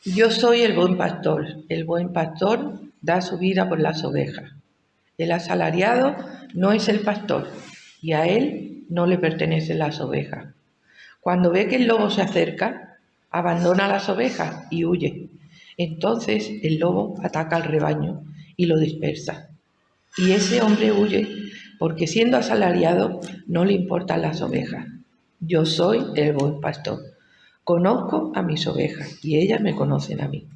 Yo soy el buen pastor. El buen pastor da su vida por las ovejas. El asalariado no es el pastor y a él no le pertenecen las ovejas. Cuando ve que el lobo se acerca, abandona las ovejas y huye. Entonces el lobo ataca al rebaño y lo dispersa. Y ese hombre huye porque siendo asalariado no le importan las ovejas. Yo soy el buen pastor. Conozco a mis ovejas y ellas me conocen a mí.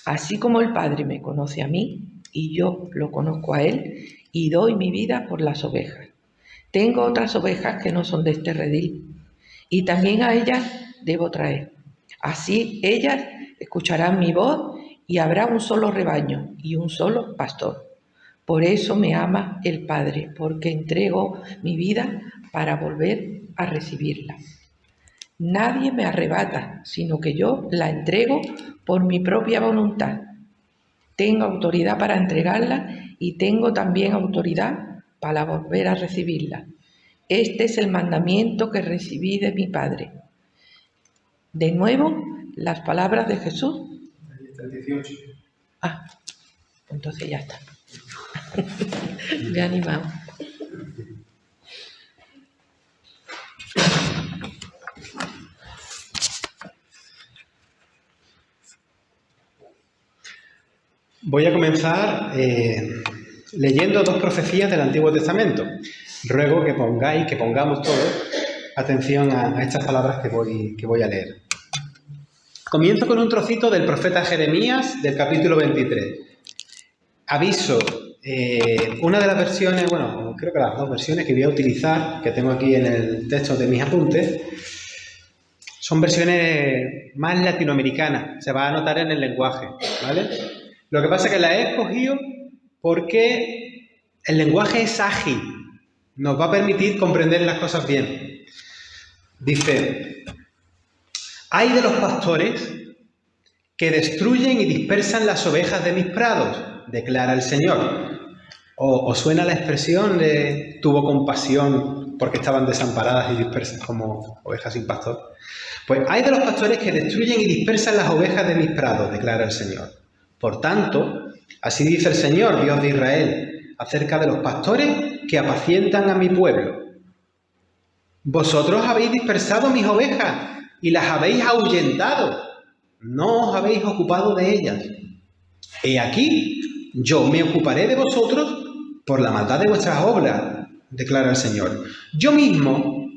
Así como el Padre me conoce a mí y yo lo conozco a él y doy mi vida por las ovejas. Tengo otras ovejas que no son de este redil y también a ellas debo traer. Así ellas escucharán mi voz y habrá un solo rebaño y un solo pastor. Por eso me ama el Padre, porque entrego mi vida para volver a recibirla. Nadie me arrebata, sino que yo la entrego por mi propia voluntad. Tengo autoridad para entregarla y tengo también autoridad para volver a recibirla. Este es el mandamiento que recibí de mi Padre. De nuevo, las palabras de Jesús. Ahí está el 18. Entonces ya está. Me he animado. Voy a comenzar leyendo dos profecías del Antiguo Testamento. Ruego que pongamos todos atención a estas palabras que voy a leer. Comienzo con un trocito del profeta Jeremías del capítulo 23. Aviso, una de las versiones, bueno, creo que las dos versiones que voy a utilizar, que tengo aquí en el texto de mis apuntes, son versiones más latinoamericanas, se va a notar en el lenguaje, ¿vale? Lo que pasa es que la he escogido porque el lenguaje es ágil, nos va a permitir comprender las cosas bien. Dice: «Ay de los pastores que destruyen y dispersan las ovejas de mis prados», declara el Señor. ¿Os suena la expresión de «tuvo compasión porque estaban desamparadas y dispersas como ovejas sin pastor»? Pues hay de los pastores que destruyen y dispersan las ovejas de mis prados, declara el Señor. Por tanto, así dice el Señor, Dios de Israel, acerca de los pastores que apacientan a mi pueblo. Vosotros habéis dispersado mis ovejas y las habéis ahuyentado. No os habéis ocupado de ellas. He aquí, yo me ocuparé de vosotros por la maldad de vuestras obras, declara el Señor. Yo mismo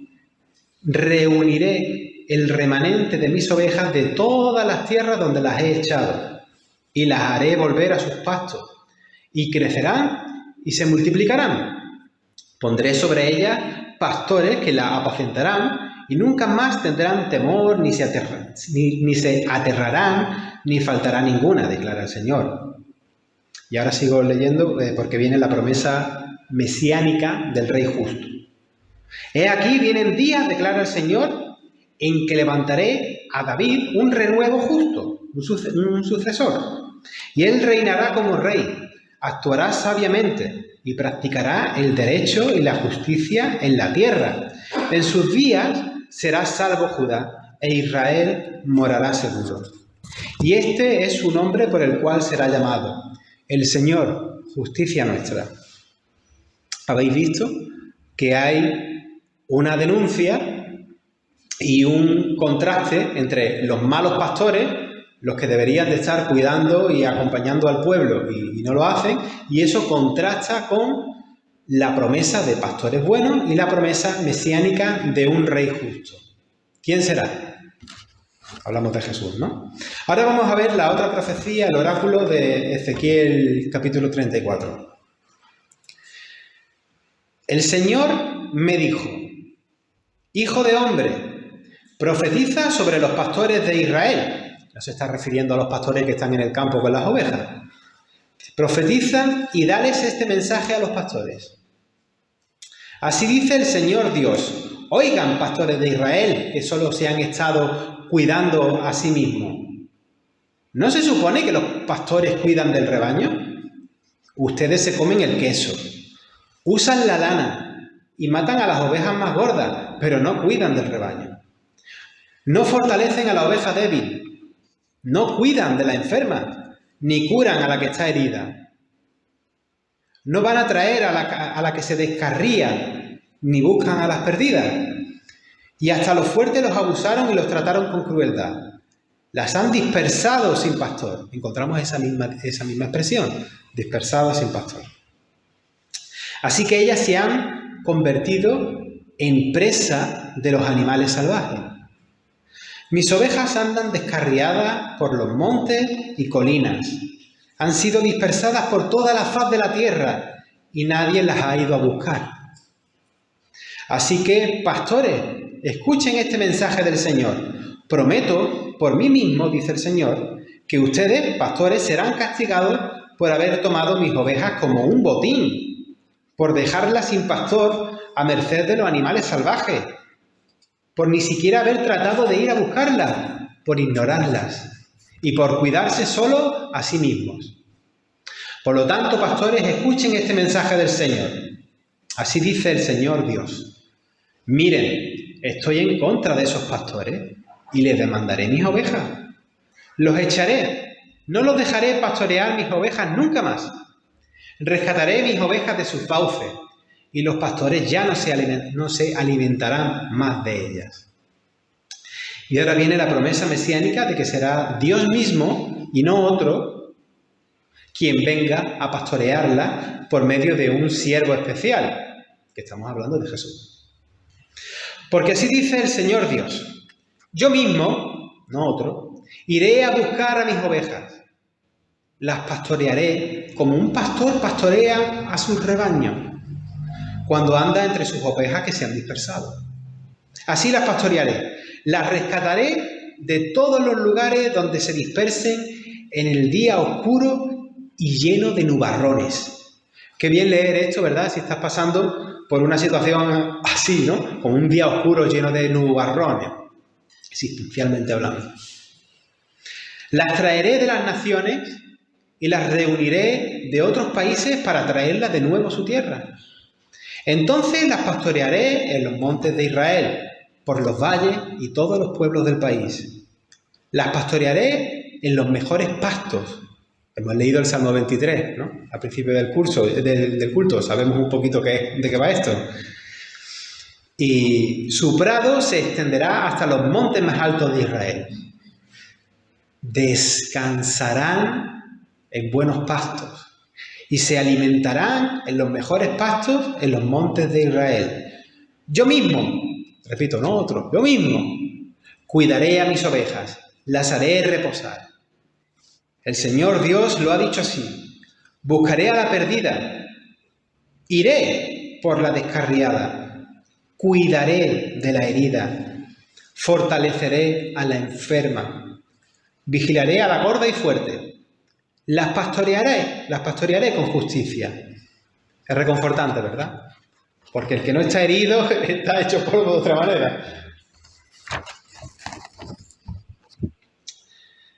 reuniré el remanente de mis ovejas de todas las tierras donde las he echado, y las haré volver a sus pastos, y crecerán y se multiplicarán. Pondré sobre ellas pastores que las apacentarán, y nunca más tendrán temor, ni se aterrarán, ni faltará ninguna, declara el Señor. Y ahora sigo leyendo porque viene la promesa mesiánica del Rey justo. He aquí vienen días, declara el Señor, en que levantaré a David un renuevo justo, un sucesor. Y él reinará como rey, actuará sabiamente y practicará el derecho y la justicia en la tierra. En sus días será salvo Judá e Israel morará seguro. Y este es su nombre por el cual será llamado: el Señor, justicia nuestra. ¿Habéis visto que hay una denuncia y un contraste entre los malos pastores, los que deberían de estar cuidando y acompañando al pueblo y no lo hacen, y eso contrasta con la promesa de pastores buenos y la promesa mesiánica de un rey justo? ¿Quién será? Hablamos de Jesús, ¿no? Ahora vamos a ver la otra profecía, el oráculo de Ezequiel capítulo 34. El Señor me dijo: «Hijo de hombre, profetiza sobre los pastores de Israel». No se está refiriendo a los pastores que están en el campo con las ovejas. Profetiza y dales este mensaje a los pastores. Así dice el Señor Dios: «Oigan, pastores de Israel, que solo se han estado cuidando a sí mismos. ¿No se supone que los pastores cuidan del rebaño? Ustedes se comen el queso, usan la lana y matan a las ovejas más gordas, pero no cuidan del rebaño. No fortalecen a la oveja débil, no cuidan de la enferma, ni curan a la que está herida. No van a traer a la que se descarría, ni buscan a las perdidas. Y hasta los fuertes los abusaron y los trataron con crueldad. Las han dispersado sin pastor. Encontramos esa misma expresión, dispersado sin pastor. Así que ellas se han convertido en presa de los animales salvajes. Mis ovejas andan descarriadas por los montes y colinas. Han sido dispersadas por toda la faz de la tierra y nadie las ha ido a buscar. Así que, pastores, escuchen este mensaje del Señor. Prometo, por mí mismo, dice el Señor, que ustedes, pastores, serán castigados por haber tomado mis ovejas como un botín, por dejarlas sin pastor a merced de los animales salvajes, por ni siquiera haber tratado de ir a buscarlas, por ignorarlas y por cuidarse solo a sí mismos. Por lo tanto, pastores, escuchen este mensaje del Señor. Así dice el Señor Dios. Miren, estoy en contra de esos pastores y les demandaré mis ovejas. Los echaré, no los dejaré pastorear mis ovejas nunca más. Rescataré mis ovejas de sus fauces y los pastores ya no se alimentarán más de ellas. Y ahora viene la promesa mesiánica de que será Dios mismo y no otro quien venga a pastorearla por medio de un siervo especial, que estamos hablando de Jesús. Porque así dice el Señor Dios, yo mismo, no otro, iré a buscar a mis ovejas, las pastorearé como un pastor pastorea a sus rebaños cuando anda entre sus ovejas que se han dispersado. Así las pastorearé, las rescataré de todos los lugares donde se dispersen en el día oscuro y lleno de nubarrones. Qué bien leer esto, ¿verdad? Si estás pasando por una situación así, ¿no? Como un día oscuro lleno de nubarrones, existencialmente hablando. Las traeré de las naciones y las reuniré de otros países para traerlas de nuevo a su tierra. Entonces las pastorearé en los montes de Israel, por los valles y todos los pueblos del país. Las pastorearé en los mejores pastos. Hemos leído el Salmo 23, ¿no? Al principio del culto, sabemos un poquito de qué va esto. Y su prado se extenderá hasta los montes más altos de Israel. Descansarán en buenos pastos y se alimentarán en los mejores pastos en los montes de Israel. Yo mismo, repito, no otro, yo mismo, cuidaré a mis ovejas, las haré reposar. El Señor Dios lo ha dicho así, buscaré a la perdida, iré por la descarriada, cuidaré de la herida, fortaleceré a la enferma, vigilaré a la gorda y fuerte. Las pastorearé con justicia. Es reconfortante, ¿verdad? Porque el que no está herido está hecho polvo de otra manera.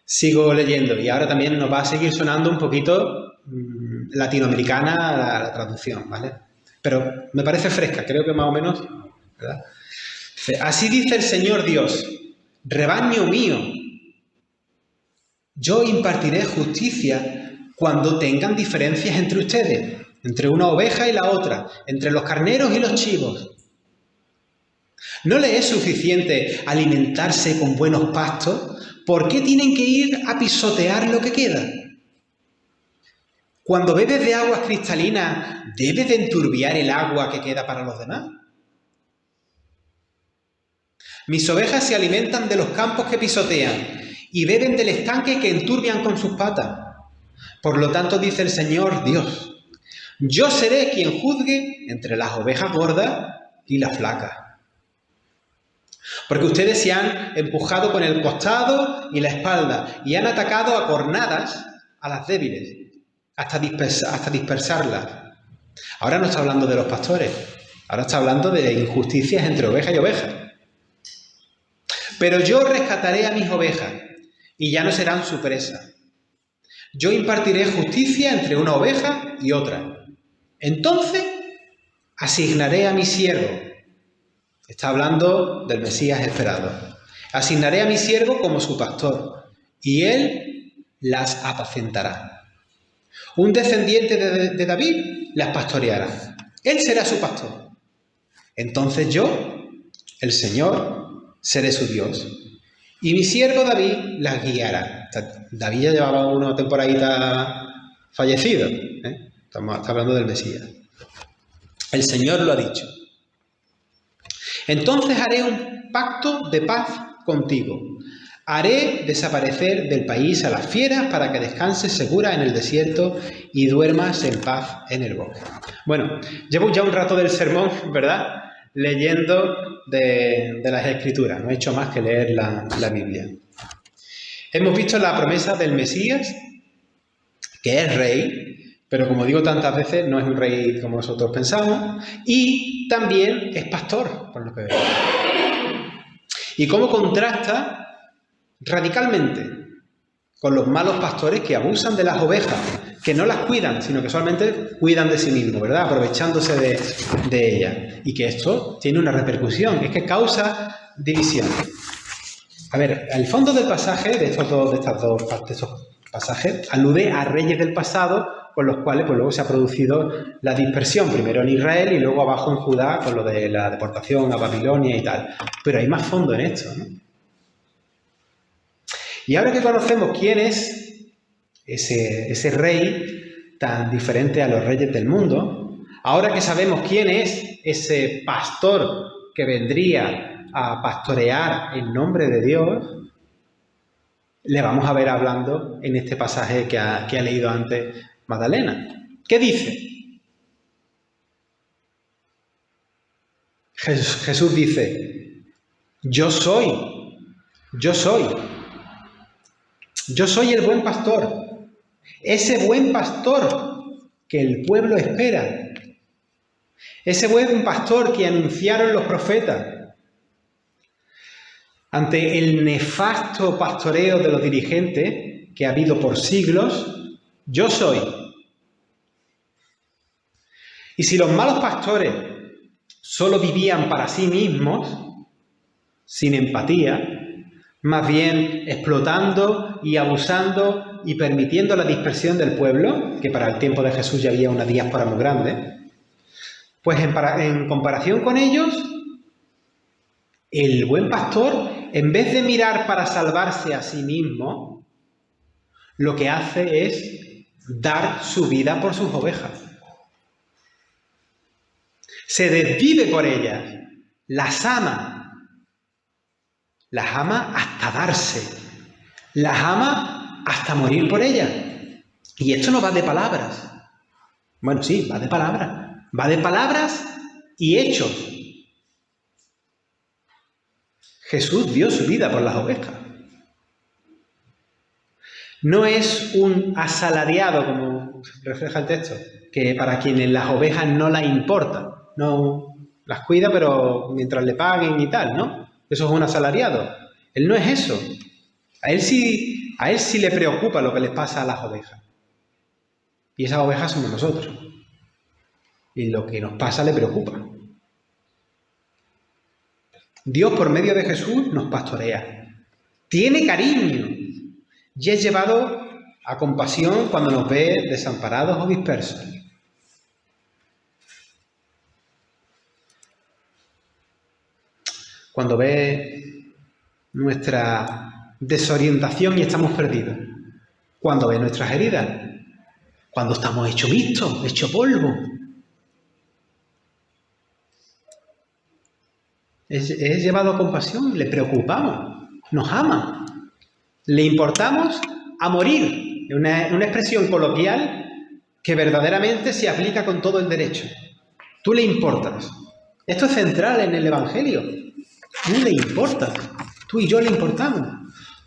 Sigo leyendo y ahora también nos va a seguir sonando un poquito latinoamericana la traducción, ¿vale? Pero me parece fresca, creo que más o menos, ¿verdad? Así dice el Señor Dios, rebaño mío, yo impartiré justicia cuando tengan diferencias entre ustedes, entre una oveja y la otra, entre los carneros y los chivos. ¿No les es suficiente alimentarse con buenos pastos? ¿Por qué tienen que ir a pisotear lo que queda? Cuando bebes de aguas cristalinas, ¿debes de enturbiar el agua que queda para los demás? Mis ovejas se alimentan de los campos que pisotean y beben del estanque que enturbian con sus patas. Por lo tanto, dice el Señor Dios, yo seré quien juzgue entre las ovejas gordas y las flacas. Porque ustedes se han empujado con el costado y la espalda y han atacado a cornadas a las débiles, hasta dispersarlas. Ahora no está hablando de los pastores, ahora está hablando de injusticias entre oveja y oveja. Pero yo rescataré a mis ovejas y ya no serán su presa. Yo impartiré justicia entre una oveja y otra. Entonces asignaré a mi siervo. Está hablando del Mesías esperado. Asignaré a mi siervo como su pastor y él las apacentará. Un descendiente de David las pastoreará. Él será su pastor. Entonces yo, el Señor, seré su Dios. Y mi siervo David las guiará. David ya llevaba una temporadita fallecido. Está hablando del Mesías. El Señor lo ha dicho. Entonces haré un pacto de paz contigo. Haré desaparecer del país a las fieras para que descanses segura en el desierto y duermas en paz en el bosque. Bueno, llevo ya un rato del sermón, ¿verdad? Leyendo de las Escrituras. No he hecho más que leer la Biblia. Hemos visto la promesa del Mesías, que es rey, pero como digo tantas veces, no es un rey como nosotros pensamos, y también es pastor, por lo que veo. Y cómo contrasta radicalmente con los malos pastores que abusan de las ovejas, que no las cuidan, sino que solamente cuidan de sí mismos, ¿verdad? Aprovechándose de ellas. Y que esto tiene una repercusión, es que causa división. A ver, el fondo del pasaje, de estos pasajes, alude a reyes del pasado con los cuales pues, luego se ha producido la dispersión, primero en Israel y luego abajo en Judá con lo de la deportación a Babilonia y tal. Pero hay más fondo en esto, ¿no? Y ahora que conocemos quién es ese rey tan diferente a los reyes del mundo, ahora que sabemos quién es ese pastor que vendría a pastorear en nombre de Dios, le vamos a ver hablando en este pasaje que ha leído antes Magdalena. ¿Qué dice? Jesús dice, yo soy el buen pastor, ese buen pastor que el pueblo espera, ese buen pastor que anunciaron los profetas. Ante el nefasto pastoreo de los dirigentes que ha habido por siglos, yo soy. Y si los malos pastores solo vivían para sí mismos, sin empatía, más bien explotando y abusando y permitiendo la dispersión del pueblo, que para el tiempo de Jesús ya había una diáspora muy grande, pues en comparación con ellos, el buen pastor, en vez de mirar para salvarse a sí mismo, lo que hace es dar su vida por sus ovejas. Se desvive por ellas, las ama hasta darse, las ama hasta morir por ellas. Y esto no va de palabras. Bueno, sí, va de palabras y hechos. Jesús dio su vida por las ovejas. No es un asalariado, como refleja el texto, que para quienes las ovejas no las importa. No las cuida, pero mientras le paguen y tal, ¿no? Eso es un asalariado. Él no es eso. A él sí le preocupa lo que les pasa a las ovejas. Y esas ovejas somos nosotros. Y lo que nos pasa le preocupa. Dios, por medio de Jesús, nos pastorea. Tiene cariño. Y es llevado a compasión cuando nos ve desamparados o dispersos. Cuando ve nuestra desorientación y estamos perdidos. Cuando ve nuestras heridas. Cuando estamos hechos vistos, hechos polvo. Es llevado a compasión, le preocupamos, nos ama. Le importamos a morir. Una expresión coloquial que verdaderamente se aplica con todo el derecho. Tú le importas. Esto es central en el Evangelio. Tú le importas. Tú y yo le importamos.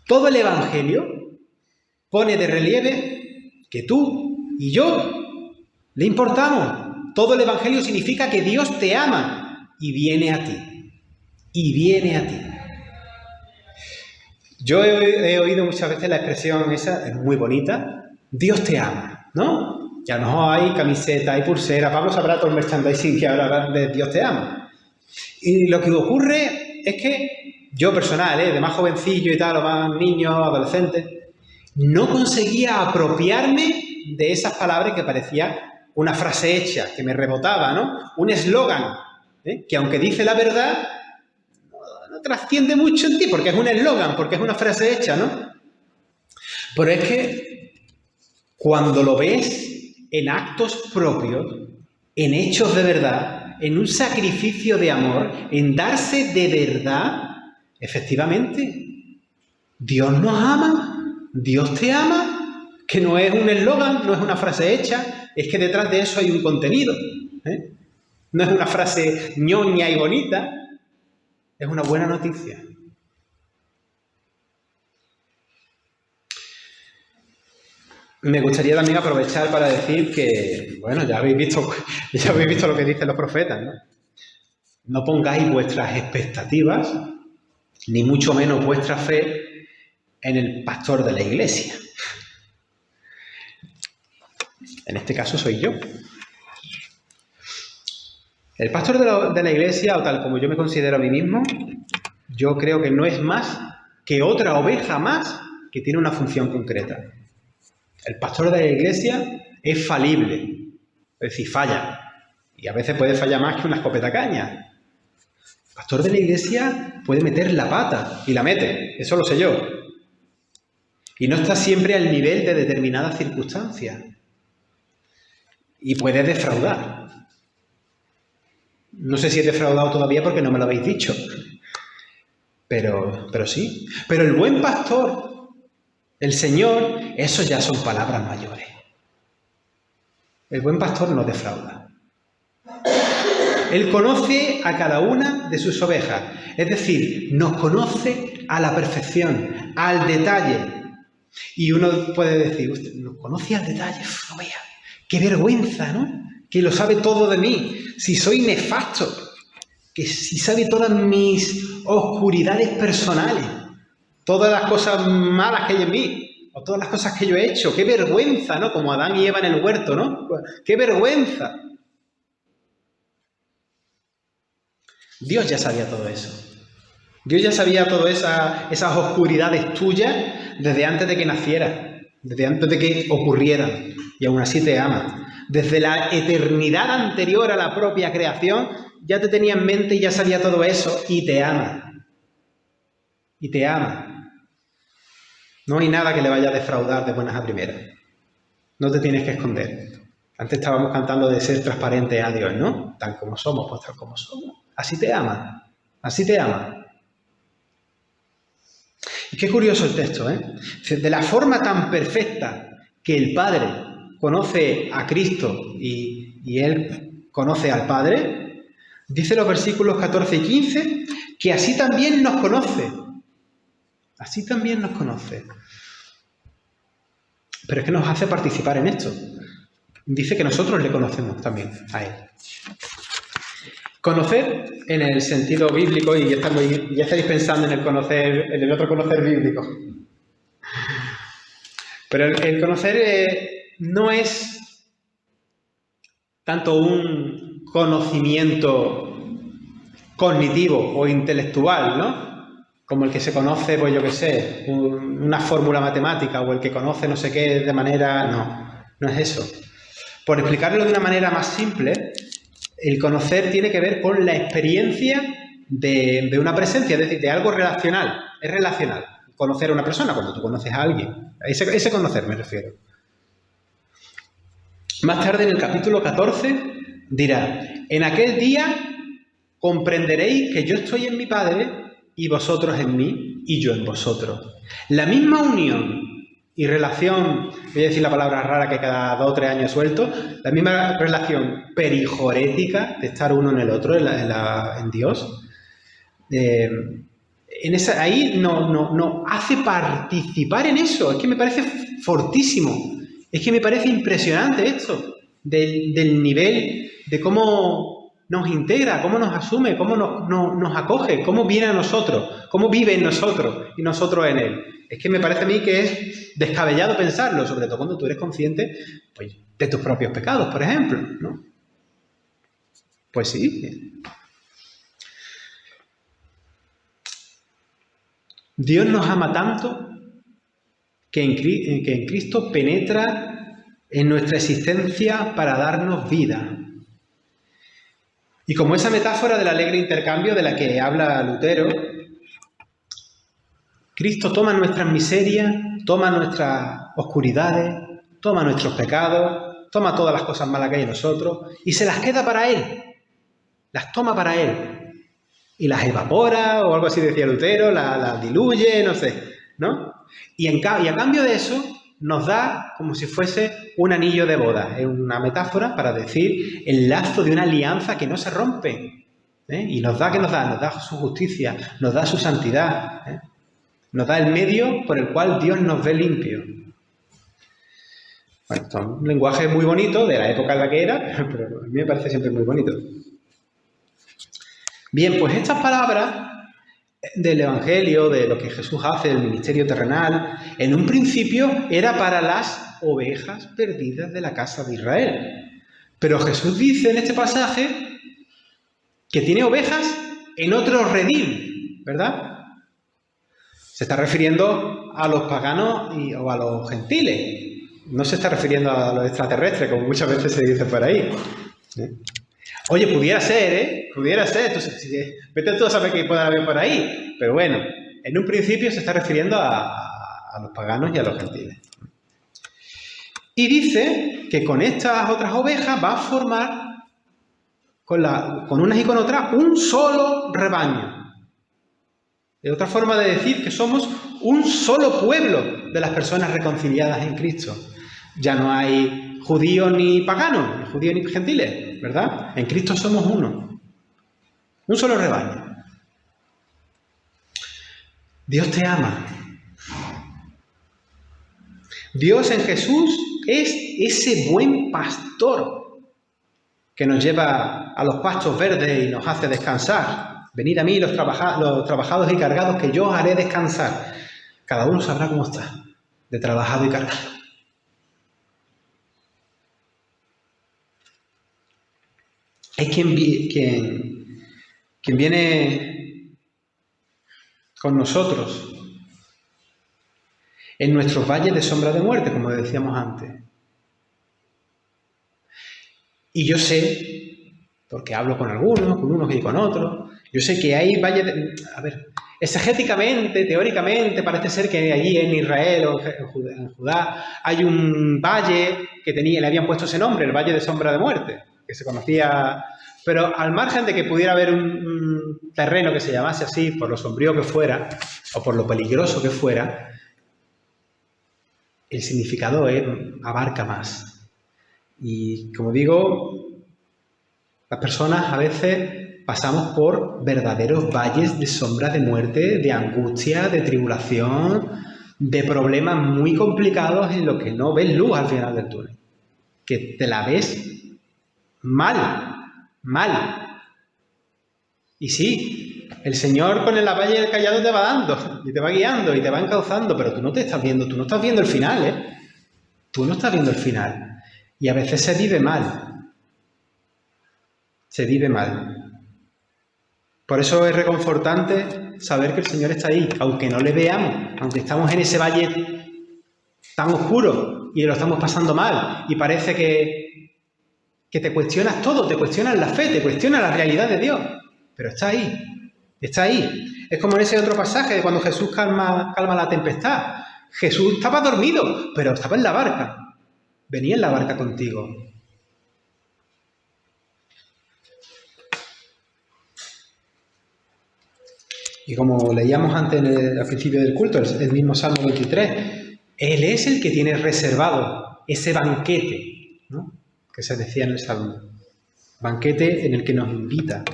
Todo el Evangelio pone de relieve que tú y yo le importamos. Todo el Evangelio significa que Dios te ama y viene a ti. Y viene a ti. Yo he oído muchas veces la expresión esa, es muy bonita, Dios te ama, ¿no? Ya no hay camiseta, hay pulsera, Pablo sabrá todo el merchandising que habla de Dios te ama. Y lo que ocurre es que yo personal, de más jovencillo y tal, o más niño, adolescente, no conseguía apropiarme de esas palabras que parecía una frase hecha, que me rebotaba, ¿no? Un eslogan, que aunque dice la verdad, no trasciende mucho en ti, porque es un eslogan, porque es una frase hecha, ¿no? Pero es que cuando lo ves en actos propios, en hechos de verdad, en un sacrificio de amor, en darse de verdad, efectivamente, Dios nos ama, Dios te ama, que no es un eslogan, no es una frase hecha, es que detrás de eso hay un contenido. No es una frase ñoña y bonita, es una buena noticia. Me gustaría también aprovechar para decir que, bueno, ya habéis visto lo que dicen los profetas, ¿no? No pongáis vuestras expectativas, ni mucho menos vuestra fe, en el pastor de la iglesia. En este caso soy yo. El pastor de la iglesia, o tal como yo me considero a mí mismo, yo creo que no es más que otra oveja más que tiene una función concreta. El pastor de la iglesia es falible, es decir, falla. Y a veces puede fallar más que una escopeta caña. El pastor de la iglesia puede meter la pata, y la mete, eso lo sé yo. Y no está siempre al nivel de determinadas circunstancias. Y puede defraudar. No sé si he defraudado todavía porque no me lo habéis dicho. Pero sí. Pero el buen pastor, el Señor, eso ya son palabras mayores. El buen pastor no defrauda. Él conoce a cada una de sus ovejas. Es decir, nos conoce a la perfección, al detalle. Y uno puede decir, usted nos conoce al detalle, no vea, qué vergüenza, ¿no? Que lo sabe todo de mí, si soy nefasto, que si sabe todas mis oscuridades personales, todas las cosas malas que hay en mí, o todas las cosas que yo he hecho, qué vergüenza, ¿no? Como Adán y Eva en el huerto, ¿no? ¡Qué vergüenza! Dios ya sabía todo eso. Dios ya sabía todas esas oscuridades tuyas desde antes de que nacieras, desde antes de que ocurrieran, y aún así te ama. Desde la eternidad anterior a la propia creación, ya te tenía en mente y ya sabía todo eso, y te ama. Y te ama. No hay nada que le vaya a defraudar de buenas a primeras. No te tienes que esconder. Antes estábamos cantando de ser transparente a Dios, ¿no? Tan como somos, pues tal como somos. Así te ama. Así te ama. Y qué curioso el texto, ¿eh? De la forma tan perfecta que el Padre conoce a Cristo y Él conoce al Padre, dice los versículos 14 y 15, que así también nos conoce. Así también nos conoce. Pero es que nos hace participar en esto. Dice que nosotros le conocemos también a Él. Conocer en el sentido bíblico, y ya estáis pensando en el otro conocer bíblico. Pero el conocer no es tanto un conocimiento cognitivo o intelectual, ¿no? Como el que se conoce, pues yo qué sé, una fórmula matemática, o el que conoce no sé qué de manera... No es eso. Por explicarlo de una manera más simple, el conocer tiene que ver con la experiencia de una presencia, es decir, de algo relacional. Es relacional. Conocer a una persona, cuando tú conoces a alguien. Ese conocer me refiero. Más tarde, en el capítulo 14, dirá: en aquel día comprenderéis que yo estoy en mi Padre y vosotros en mí y yo en vosotros. La misma unión y relación, voy a decir la palabra rara que cada 2 o 3 años suelto, la misma relación perijorética de estar uno en el otro, en Dios, ahí no hace participar en eso. Es que me parece fortísimo, es que me parece impresionante esto, del nivel, de cómo nos integra, cómo nos asume, cómo nos acoge, cómo viene a nosotros, cómo vive en nosotros y nosotros en Él. Es que me parece a mí que es descabellado pensarlo, sobre todo cuando tú eres consciente, pues, de tus propios pecados, por ejemplo, ¿no? Pues sí. Dios nos ama tanto que en Cristo penetra en nuestra existencia para darnos vida. Y como esa metáfora del alegre intercambio de la que habla Lutero, Cristo toma nuestras miserias, toma nuestras oscuridades, toma nuestros pecados, toma todas las cosas malas que hay en nosotros y se las queda para Él, las toma para Él y las evapora, o algo así decía Lutero, las diluye, no sé, ¿no? Y a cambio de eso nos da como si fuese un anillo de boda. Es una metáfora para decir el lazo de una alianza que no se rompe. Y nos da, ¿qué nos da? Nos da su justicia, nos da su santidad. Nos da el medio por el cual Dios nos ve limpios. Bueno, esto es un lenguaje muy bonito de la época en la que era, pero a mí me parece siempre muy bonito. Bien, pues estas palabras del Evangelio, de lo que Jesús hace, el ministerio terrenal, en un principio era para las ovejas perdidas de la casa de Israel. Pero Jesús dice en este pasaje que tiene ovejas en otro redil, ¿verdad? Se está refiriendo a los paganos o a los gentiles. No se está refiriendo a los extraterrestres, como muchas veces se dice por ahí. Oye, pudiera ser, ¿eh? Pudiera ser. Vete tú a saber qué puede haber por ahí. Pero bueno, en un principio se está refiriendo a los paganos y a los gentiles. Y dice que con estas otras ovejas va a formar, con unas y con otras, un solo rebaño. Es otra forma de decir que somos un solo pueblo de las personas reconciliadas en Cristo. Ya no hay judíos ni paganos, ni judíos ni gentiles, ¿verdad? En Cristo somos uno. Un solo rebaño. Dios te ama. Dios en Jesús es ese buen pastor que nos lleva a los pastos verdes y nos hace descansar. Venid a mí los trabajados y cargados, que yo os haré descansar. Cada uno sabrá cómo está, de trabajado y cargado. Es quien viene con nosotros en nuestros valles de sombra de muerte, como decíamos antes. Y yo sé, porque hablo con unos y con otros, yo sé que hay valles exegéticamente, teóricamente, parece ser que allí en Israel o en Judá hay un valle que le habían puesto ese nombre, el Valle de Sombra de Muerte, que se conocía, pero al margen de que pudiera haber un terreno que se llamase así, por lo sombrío que fuera, o por lo peligroso que fuera, el significado abarca más. Y como digo, las personas a veces pasamos por verdaderos valles de sombra de muerte, de angustia, de tribulación, de problemas muy complicados en los que no ves luz al final del túnel. Que te la ves mal. Y sí, el Señor con la valle del callado te va dando, y te va guiando, y te va encauzando, pero tú no te estás viendo, tú no estás viendo el final, ¿eh? Tú no estás viendo el final. Y a veces se vive mal. Se vive mal. Por eso es reconfortante saber que el Señor está ahí, aunque no le veamos, aunque estamos en ese valle tan oscuro y lo estamos pasando mal y parece que te cuestionas todo, te cuestionas la fe, te cuestionas la realidad de Dios, pero está ahí, está ahí. Es como en ese otro pasaje de cuando Jesús calma la tempestad. Jesús estaba dormido, pero estaba en la barca, venía en la barca contigo. Y como leíamos antes al principio del culto, el mismo Salmo 23, Él es el que tiene reservado ese banquete, ¿no?, que se decía en el Salmo. Banquete en el que nos invita.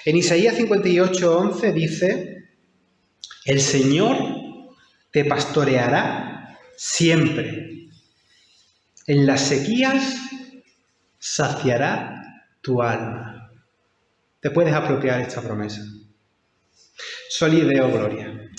En Isaías 58:11 dice: el Señor te pastoreará siempre. En las sequías saciará tu alma. Te puedes apropiar esta promesa. Soli Deo Gloria.